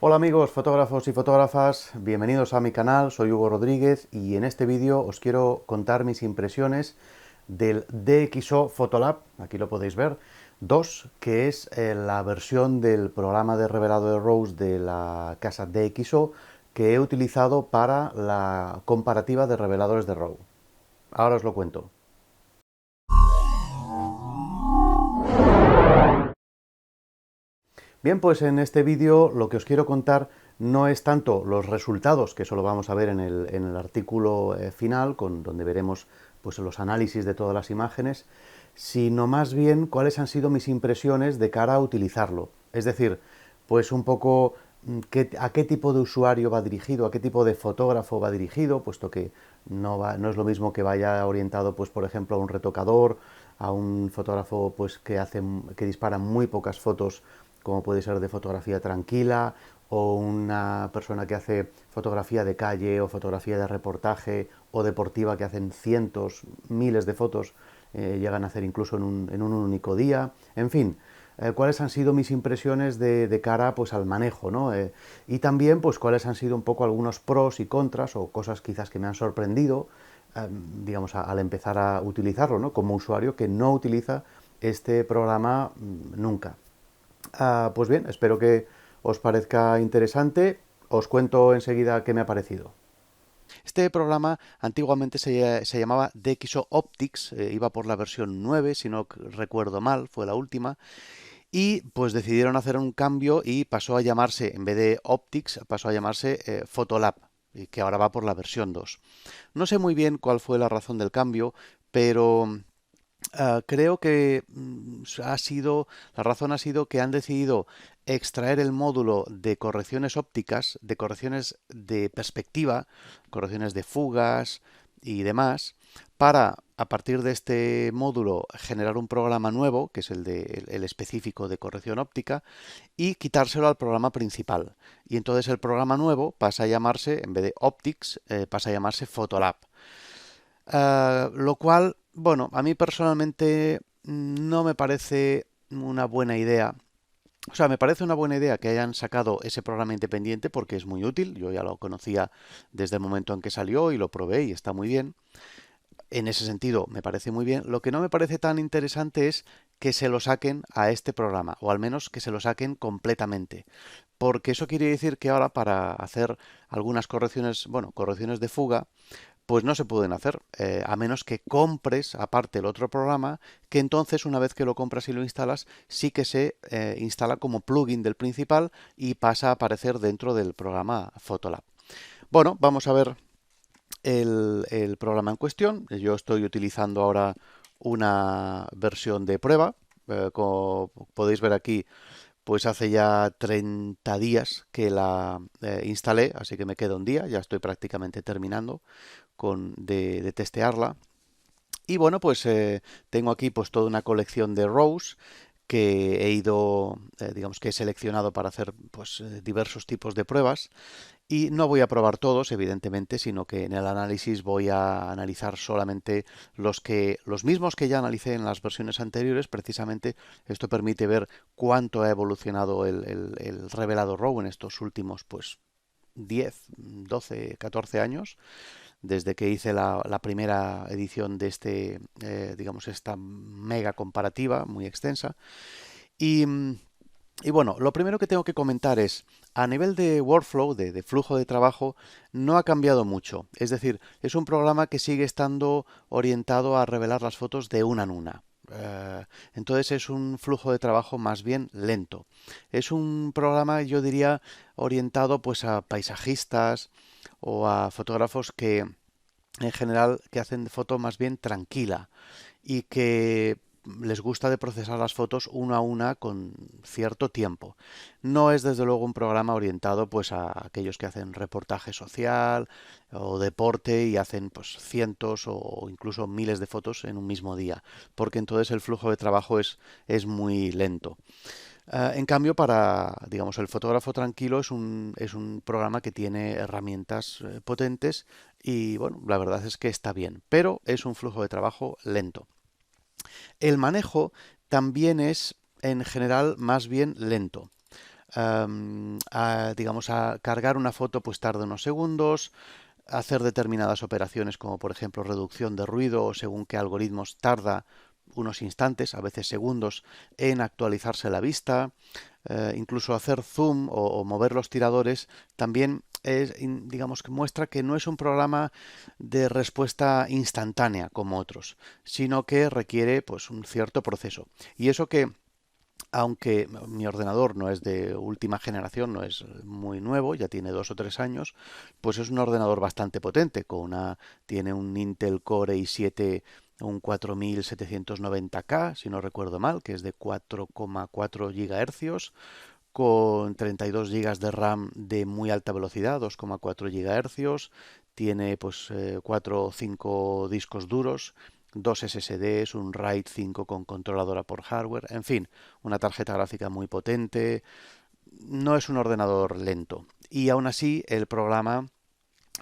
Hola amigos fotógrafos y fotógrafas, bienvenidos a mi canal, soy Hugo Rodríguez y en este vídeo os quiero contar mis impresiones del DxO Photolab, aquí lo podéis ver, 2, que es la versión del programa de revelado de RAWs de la casa DxO que he utilizado para la comparativa de reveladores de RAW. Ahora os lo cuento. Bien, pues en este vídeo lo que os quiero contar no es tanto los resultados, que eso lo vamos a ver en el artículo final, donde veremos pues, los análisis de todas las imágenes, sino más bien cuáles han sido mis impresiones de cara a utilizarlo. Es decir, pues un poco a qué tipo de usuario va dirigido, a qué tipo de fotógrafo va dirigido, puesto que no es lo mismo que vaya orientado, pues por ejemplo, a un retocador, a un fotógrafo pues, que dispara muy pocas fotos, como puede ser de fotografía tranquila, o una persona que hace fotografía de calle o fotografía de reportaje o deportiva que hacen cientos, miles de fotos, llegan a hacer incluso en un único día. En fin, cuáles han sido mis impresiones de cara pues, al manejo, ¿no? Y también pues, cuáles han sido un poco algunos pros y contras o cosas quizás que me han sorprendido, digamos, al empezar a utilizarlo, ¿no? Como usuario que no utiliza este programa nunca. Pues bien, espero que os parezca interesante. Os cuento enseguida qué me ha parecido. Este programa antiguamente se llamaba DxO Optics, iba por la versión 9, si no recuerdo mal, fue la última, y pues decidieron hacer un cambio y pasó a llamarse, en vez de Optics, pasó a llamarse Photolab, y que ahora va por la versión 2. No sé muy bien cuál fue la razón del cambio, pero creo que la razón ha sido que han decidido extraer el módulo de correcciones ópticas, de correcciones de perspectiva, correcciones de fugas y demás, para a partir de este módulo generar un programa nuevo, que es el específico de corrección óptica, y quitárselo al programa principal. Y entonces el programa nuevo pasa a llamarse, en vez de Optics, pasa a llamarse Photolab. Lo cual, bueno, a mí personalmente no me parece una buena idea. O sea, me parece una buena idea que hayan sacado ese programa independiente porque es muy útil. Yo ya lo conocía desde el momento en que salió y lo probé y está muy bien. En ese sentido, me parece muy bien. Lo que no me parece tan interesante es que se lo saquen a este programa, o al menos que se lo saquen completamente. Porque eso quiere decir que ahora para hacer algunas correcciones, bueno, correcciones de fuga, pues no se pueden hacer, a menos que compres aparte el otro programa, que entonces una vez que lo compras y lo instalas, sí que se instala como plugin del principal y pasa a aparecer dentro del programa Photolab. Bueno, vamos a ver el programa en cuestión. Yo estoy utilizando ahora una versión de prueba. Como podéis ver aquí, pues hace ya 30 días que la instalé, así que me queda un día, ya estoy prácticamente terminando de testearla. Y bueno, pues tengo aquí pues toda una colección de rows que he ido, digamos que he seleccionado para hacer pues diversos tipos de pruebas. Y no voy a probar todos, evidentemente, sino que en el análisis voy a analizar solamente los mismos que ya analicé en las versiones anteriores. Precisamente esto permite ver cuánto ha evolucionado el revelado RAW en estos últimos pues 10, 12, 14 años desde que hice la primera edición de digamos, esta mega comparativa muy extensa. Y, y bueno, lo primero que tengo que comentar es, a nivel de workflow, de flujo de trabajo, no ha cambiado mucho. Es decir, es un programa que sigue estando orientado a revelar las fotos de una en una. Entonces es un flujo de trabajo más bien lento. Es un programa, yo diría, orientado pues a paisajistas o a fotógrafos que en general que hacen foto más bien tranquila y que les gusta de procesar las fotos una a una con cierto tiempo. No es desde luego un programa orientado pues a aquellos que hacen reportaje social o deporte y hacen pues cientos o incluso miles de fotos en un mismo día, porque entonces el flujo de trabajo es muy lento. En cambio, para, digamos, el fotógrafo tranquilo es un programa que tiene herramientas potentes y, bueno, la verdad es que está bien, pero es un flujo de trabajo lento. El manejo también es, en general, más bien lento. digamos, a cargar una foto pues tarda unos segundos, hacer determinadas operaciones como por ejemplo reducción de ruido o según qué algoritmos tarda unos instantes, a veces segundos, en actualizarse la vista, incluso hacer zoom o mover los tiradores, también digamos que muestra que no es un programa de respuesta instantánea como otros, sino que requiere pues un cierto proceso. Y eso que aunque mi ordenador no es de última generación, no es muy nuevo, ya tiene 2 o 3 años, pues es un ordenador bastante potente, tiene un Intel Core i7, un 4790K, si no recuerdo mal, que es de 4,4 GHz, con 32 GB de RAM de muy alta velocidad, 2,4 GHz, tiene pues 4 o 5 discos duros, dos SSDs, un RAID 5 con controladora por hardware, en fin, una tarjeta gráfica muy potente. No es un ordenador lento. Y aún así el programa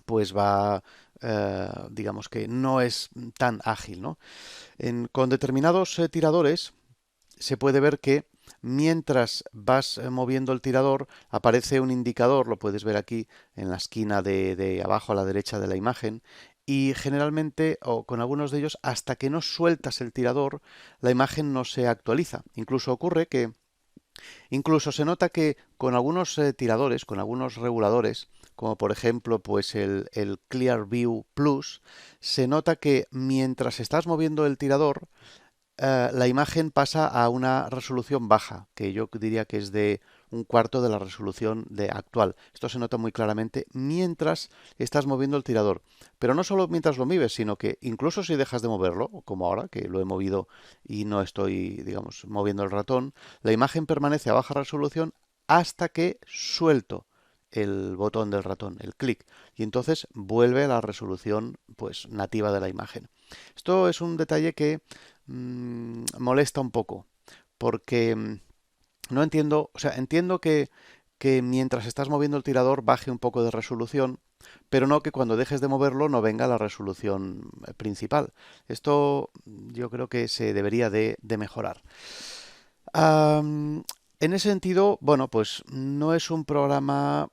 pues digamos que no es tan ágil, ¿no? Con determinados tiradores se puede ver que mientras vas moviendo el tirador aparece un indicador, lo puedes ver aquí en la esquina de abajo a la derecha de la imagen, y generalmente, o con algunos de ellos, hasta que no sueltas el tirador, la imagen no se actualiza. Incluso se nota que con algunos tiradores, con algunos reguladores, como por ejemplo pues el Clearview Plus, se nota que mientras estás moviendo el tirador, la imagen pasa a una resolución baja, que yo diría que es de un cuarto de la resolución actual. Esto se nota muy claramente mientras estás moviendo el tirador. Pero no solo mientras lo mueves, sino que incluso si dejas de moverlo, como ahora, que lo he movido y no estoy, digamos, moviendo el ratón, la imagen permanece a baja resolución hasta que suelto el botón del ratón, el clic, y entonces vuelve a la resolución pues nativa de la imagen. Esto es un detalle que molesta un poco, porque no entiendo, o sea, entiendo que mientras estás moviendo el tirador baje un poco de resolución, pero no que cuando dejes de moverlo no venga la resolución principal. Esto yo creo que se debería de mejorar. En ese sentido, bueno, pues no es un programa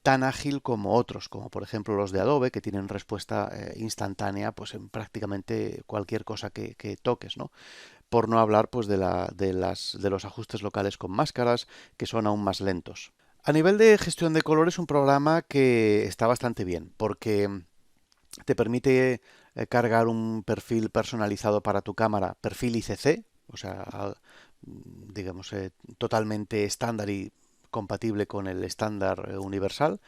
tan ágil como otros, como por ejemplo los de Adobe, que tienen respuesta instantánea pues en prácticamente cualquier cosa que toques, ¿no? Por no hablar pues de los ajustes locales con máscaras, que son aún más lentos. A nivel de gestión de color es un programa que está bastante bien, porque te permite cargar un perfil personalizado para tu cámara, perfil ICC, o sea, digamos, totalmente estándar y compatible con el estándar universal,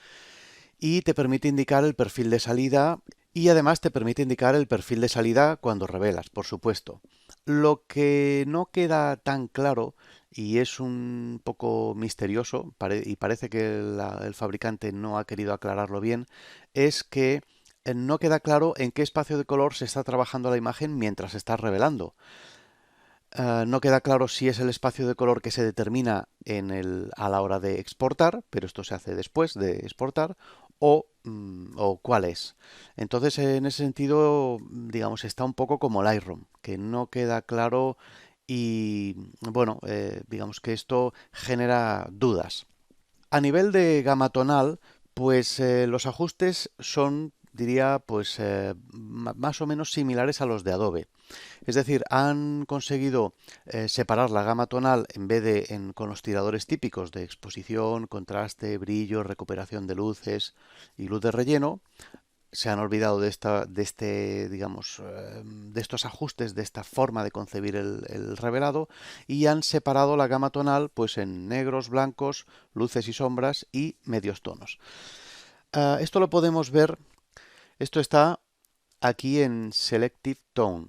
y te permite indicar el perfil de salida y además te permite indicar el perfil de salida cuando revelas, por supuesto. Lo que no queda tan claro y es un poco misterioso y parece que el fabricante no ha querido aclararlo bien, es que no queda claro en qué espacio de color se está trabajando la imagen mientras estás revelando. No queda claro si es el espacio de color que se determina a la hora de exportar, pero esto se hace después de exportar, o cuál es. Entonces, en ese sentido, digamos, está un poco como Lightroom, que no queda claro y, bueno, digamos que esto genera dudas. A nivel de gama tonal, pues los ajustes son, diría, pues más o menos similares a los de Adobe. Es decir, han conseguido separar la gama tonal en vez de con los tiradores típicos de exposición, contraste, brillo, recuperación de luces y luz de relleno. Se han olvidado digamos, de estos ajustes, de esta forma de concebir el revelado, y han separado la gama tonal pues en negros, blancos, luces y sombras y medios tonos. Esto lo podemos ver, esto está aquí en Selective Tone.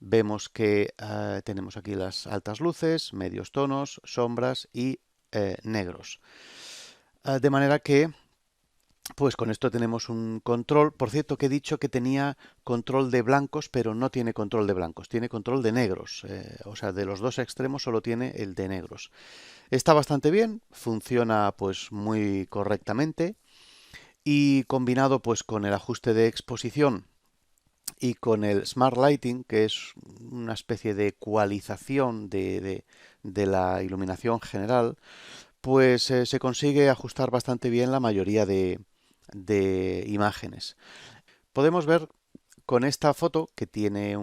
Vemos que tenemos aquí las altas luces, medios tonos, sombras y negros. De manera que, pues con esto tenemos un control. Por cierto, que he dicho que tenía control de blancos, pero no tiene control de blancos, tiene control de negros. O sea, de los dos extremos solo tiene el de negros. Está bastante bien, funciona pues muy correctamente y combinado pues con el ajuste de exposición y con el Smart Lighting, que es una especie de ecualización de la iluminación general, pues se consigue ajustar bastante bien la mayoría de imágenes. Podemos ver con esta foto que tiene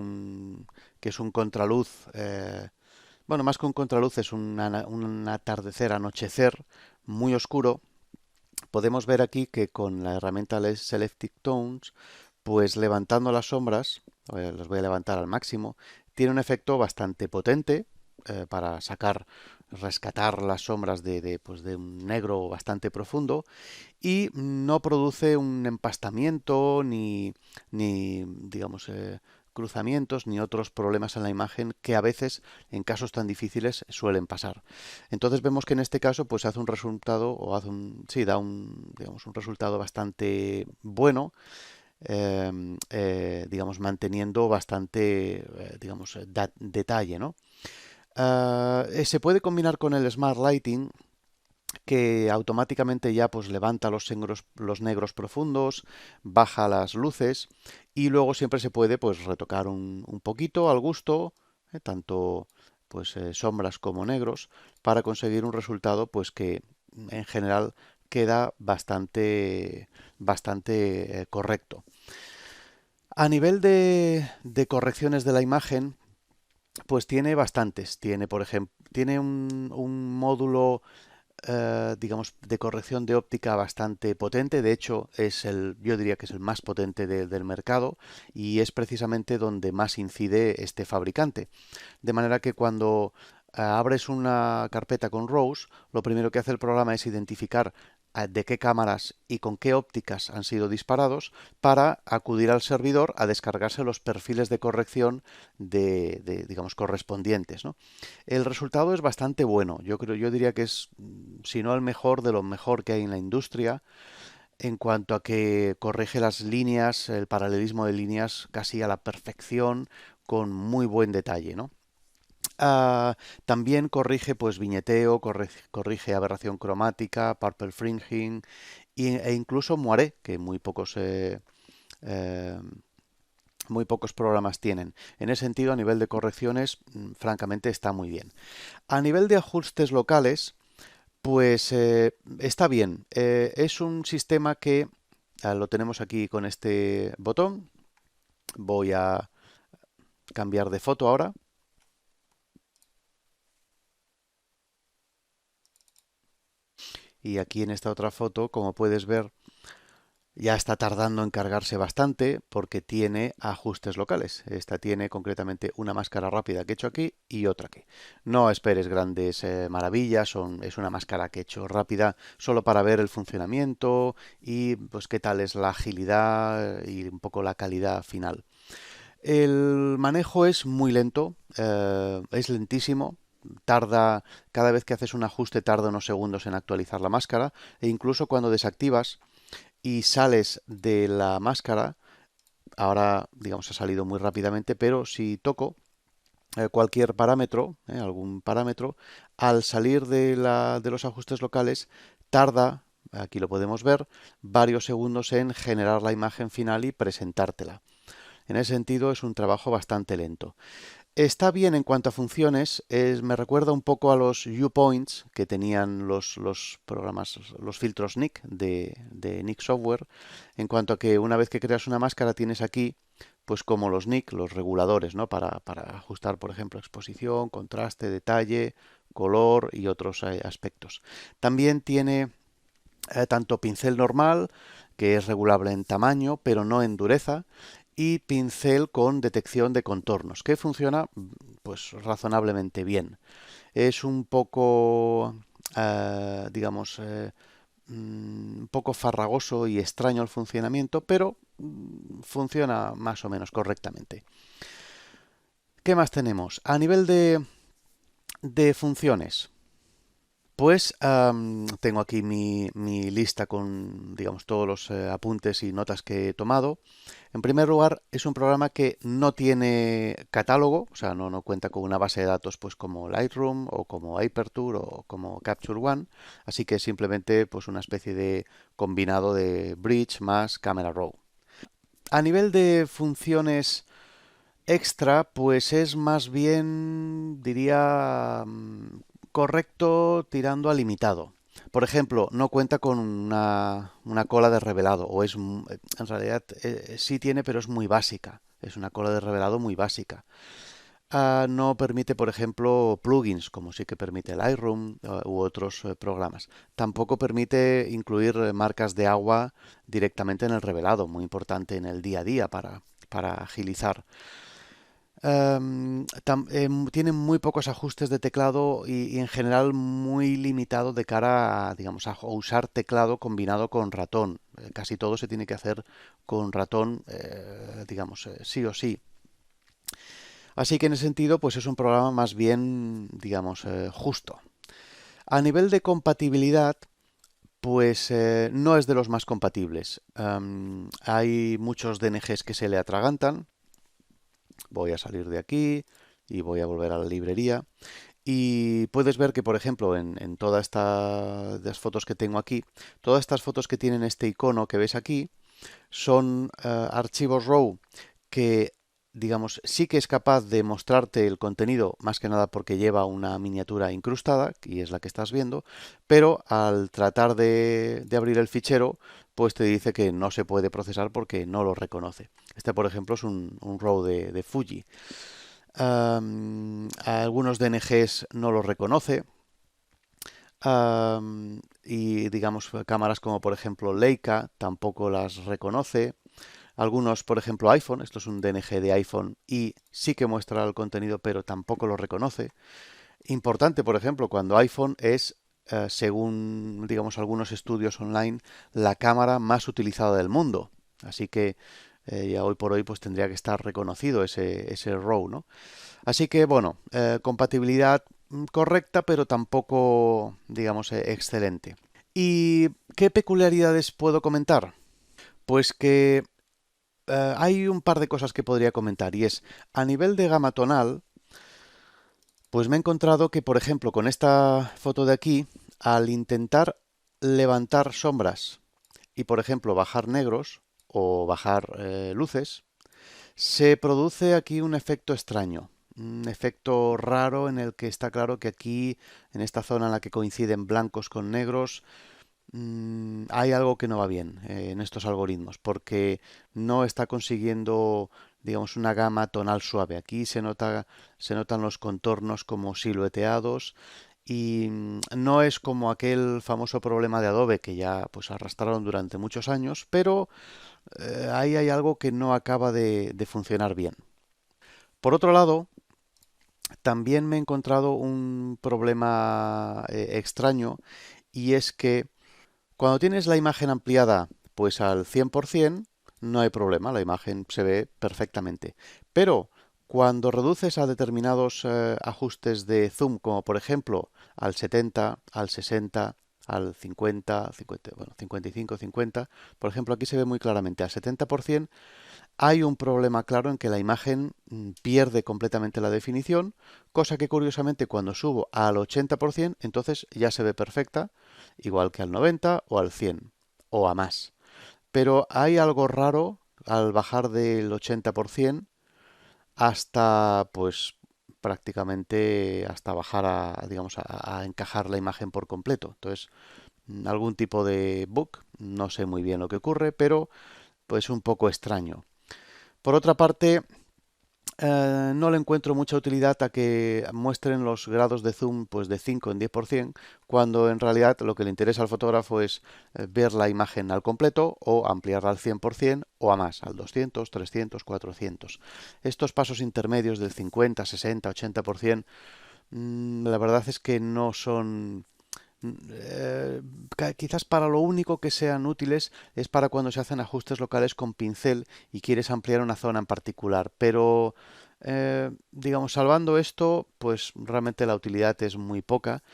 que es un contraluz, bueno, más que un contraluz es un atardecer, anochecer muy oscuro. Podemos ver aquí que con la herramienta Selective Tones, pues levantando las sombras, las voy a levantar al máximo, tiene un efecto bastante potente para rescatar las sombras pues de un negro bastante profundo y no produce un empastamiento ni digamos, cruzamientos ni otros problemas en la imagen que a veces en casos tan difíciles suelen pasar. Entonces vemos que en este caso pues hace un resultado o sí, da digamos, un resultado bastante bueno, digamos, manteniendo bastante, digamos, detalle, ¿no? Se puede combinar con el Smart Lighting, que automáticamente ya pues levanta los negros profundos, baja las luces y luego siempre se puede pues retocar un poquito al gusto, tanto pues sombras como negros, para conseguir un resultado pues que en general queda bastante correcto. A nivel de correcciones de la imagen, pues tiene bastantes. Tiene, por ejemplo, tiene un módulo digamos, de corrección de óptica bastante potente. De hecho, yo diría que es el más potente del mercado y es precisamente donde más incide este fabricante. De manera que cuando abres una carpeta con RAWs, lo primero que hace el programa es identificar de qué cámaras y con qué ópticas han sido disparados para acudir al servidor a descargarse los perfiles de corrección digamos, correspondientes, ¿no? El resultado es bastante bueno. Yo diría que es, si no el mejor, de lo mejor que hay en la industria en cuanto a que corrige las líneas, el paralelismo de líneas casi a la perfección, con muy buen detalle, ¿no? También corrige pues viñeteo, corrige aberración cromática, purple fringing e incluso moiré, que eh, muy pocos programas tienen. En ese sentido, a nivel de correcciones, francamente está muy bien. A nivel de ajustes locales, pues está bien. Es un sistema que lo tenemos aquí con este botón. Voy a cambiar de foto ahora. Y aquí en esta otra foto, como puedes ver, ya está tardando en cargarse bastante porque tiene ajustes locales. Esta tiene concretamente una máscara rápida que he hecho aquí y otra aquí. No esperes grandes maravillas, es una máscara que he hecho rápida solo para ver el funcionamiento y pues qué tal es la agilidad y un poco la calidad final. El manejo es muy lento, es lentísimo. Cada vez que haces un ajuste tarda unos segundos en actualizar la máscara e incluso cuando desactivas y sales de la máscara, ahora digamos ha salido muy rápidamente, pero si toco cualquier parámetro, algún parámetro, al salir de los ajustes locales, tarda, aquí lo podemos ver, varios segundos en generar la imagen final y presentártela. En ese sentido es un trabajo bastante lento. Está bien en cuanto a funciones, me recuerda un poco a los viewpoints que tenían los programas, los filtros Nik de Nik Software, en cuanto a que una vez que creas una máscara tienes aquí, pues como los Nik, los reguladores, ¿no? Para ajustar, por ejemplo, exposición, contraste, detalle, color y otros aspectos. También tiene tanto pincel normal, que es regulable en tamaño, pero no en dureza, y pincel con detección de contornos, que funciona pues razonablemente bien. Es un poco, digamos, un poco farragoso y extraño el funcionamiento, pero funciona más o menos correctamente. ¿Qué más tenemos? A nivel de funciones, pues tengo aquí mi lista con, digamos, todos los apuntes y notas que he tomado. En primer lugar, es un programa que no tiene catálogo, o sea, no cuenta con una base de datos pues como Lightroom o como Aperture o como Capture One, así que es simplemente pues una especie de combinado de Bridge más Camera Raw. A nivel de funciones extra, pues es más bien, diría, correcto tirando a limitado. Por ejemplo, no cuenta con una cola de revelado, o en realidad sí tiene, pero es muy básica. Es una cola de revelado muy básica. No permite, por ejemplo, plugins, como sí que permite el Lightroom u otros programas. Tampoco permite incluir marcas de agua directamente en el revelado, muy importante en el día a día para agilizar. Tiene muy pocos ajustes de teclado y en general muy limitado de cara a, digamos, a usar teclado combinado con ratón. Casi todo se tiene que hacer con ratón, digamos, sí o sí. Así que en ese sentido, pues es un programa más bien, digamos, justo. A nivel de compatibilidad, pues no es de los más compatibles. Hay muchos DNGs que se le atragantan. Voy a salir de aquí y voy a volver a la librería. Y puedes ver que, por ejemplo, en todas estas fotos que tengo aquí, todas estas fotos que tienen este icono que ves aquí, son archivos RAW que, digamos, sí que es capaz de mostrarte el contenido, más que nada porque lleva una miniatura incrustada, y es la que estás viendo, pero al tratar de abrir el fichero, pues te dice que no se puede procesar porque no lo reconoce. Este, por ejemplo, es un RAW de Fuji. Algunos DNGs no los reconoce. Y digamos, cámaras como por ejemplo Leica tampoco las reconoce. Algunos, por ejemplo, iPhone, esto es un DNG de iPhone y sí que muestra el contenido, pero tampoco lo reconoce. Importante, por ejemplo, cuando iPhone es, según, digamos, algunos estudios online, la cámara más utilizada del mundo. Así que ya hoy por hoy pues tendría que estar reconocido ese RAW, ¿no? Así que, bueno, compatibilidad correcta, pero tampoco, digamos, excelente. ¿Y qué peculiaridades puedo comentar? Pues que hay un par de cosas que podría comentar y es, a nivel de gama tonal, pues me he encontrado que, por ejemplo, con esta foto de aquí, al intentar levantar sombras y, por ejemplo, bajar negros o bajar luces, se produce aquí un efecto extraño, un efecto raro en el que está claro que aquí, en esta zona en la que coinciden blancos con negros, hay algo que no va bien en estos algoritmos, porque no está consiguiendo, digamos, una gama tonal suave. Aquí se notan los contornos como silueteados y no es como aquel famoso problema de Adobe que ya pues arrastraron durante muchos años, pero ahí hay algo que no acaba de funcionar bien. Por otro lado, también me he encontrado un problema extraño y es que cuando tienes la imagen ampliada pues al 100%, no hay problema, la imagen se ve perfectamente. Pero cuando reduces a determinados ajustes de zoom, como por ejemplo al 70, al 60, al 50, 50, bueno, 55, 50, por ejemplo aquí se ve muy claramente al 70%, hay un problema claro en que la imagen pierde completamente la definición, cosa que curiosamente cuando subo al 80%, entonces ya se ve perfecta, igual que al 90 o al 100 o a más. Pero hay algo raro al bajar del 80% hasta pues prácticamente hasta bajar a, digamos, a encajar la imagen por completo. Entonces, algún tipo de bug, no sé muy bien lo que ocurre, pero pues un poco extraño. Por otra parte, no le encuentro mucha utilidad a que muestren los grados de zoom pues de 5 en 10%, cuando en realidad lo que le interesa al fotógrafo es ver la imagen al completo o ampliarla al 100% o a más, al 200, 300, 400. Estos pasos intermedios del 50, 60, 80%, la verdad es que no son eh, quizás para lo único que sean útiles es para cuando se hacen ajustes locales con pincel y quieres ampliar una zona en particular. Pero, digamos, salvando esto, pues realmente la utilidad es muy poca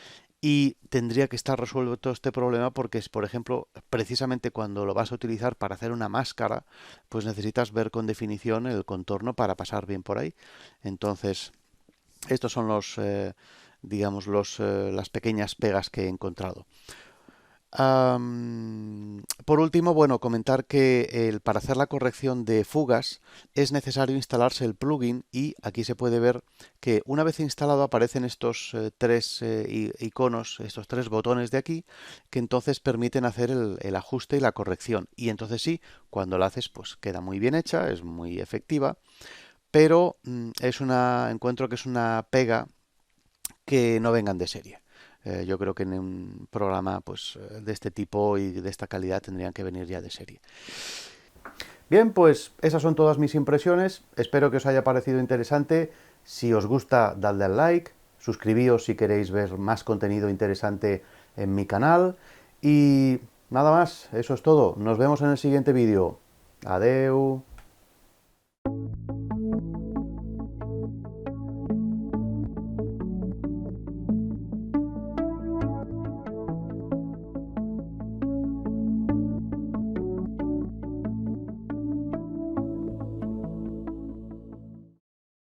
y tendría que estar resuelto todo este problema porque es, por ejemplo, precisamente cuando lo vas a utilizar para hacer una máscara, pues necesitas ver con definición el contorno para pasar bien por ahí. Entonces, estos son las pequeñas pegas que he encontrado. Por último, bueno, comentar que para hacer la corrección de fugas es necesario instalarse el plugin y aquí se puede ver que una vez instalado aparecen estos tres iconos, estos tres botones de aquí, que entonces permiten hacer el ajuste y la corrección. Y entonces sí, cuando lo haces, pues queda muy bien hecha, es muy efectiva, pero encuentro que es una pega que no vengan de serie. Yo creo que en un programa pues, de este tipo y de esta calidad tendrían que venir ya de serie. Bien, pues esas son todas mis impresiones. Espero que os haya parecido interesante. Si os gusta, dadle al like. Suscribíos si queréis ver más contenido interesante en mi canal. Y nada más, eso es todo. Nos vemos en el siguiente vídeo. Adeu.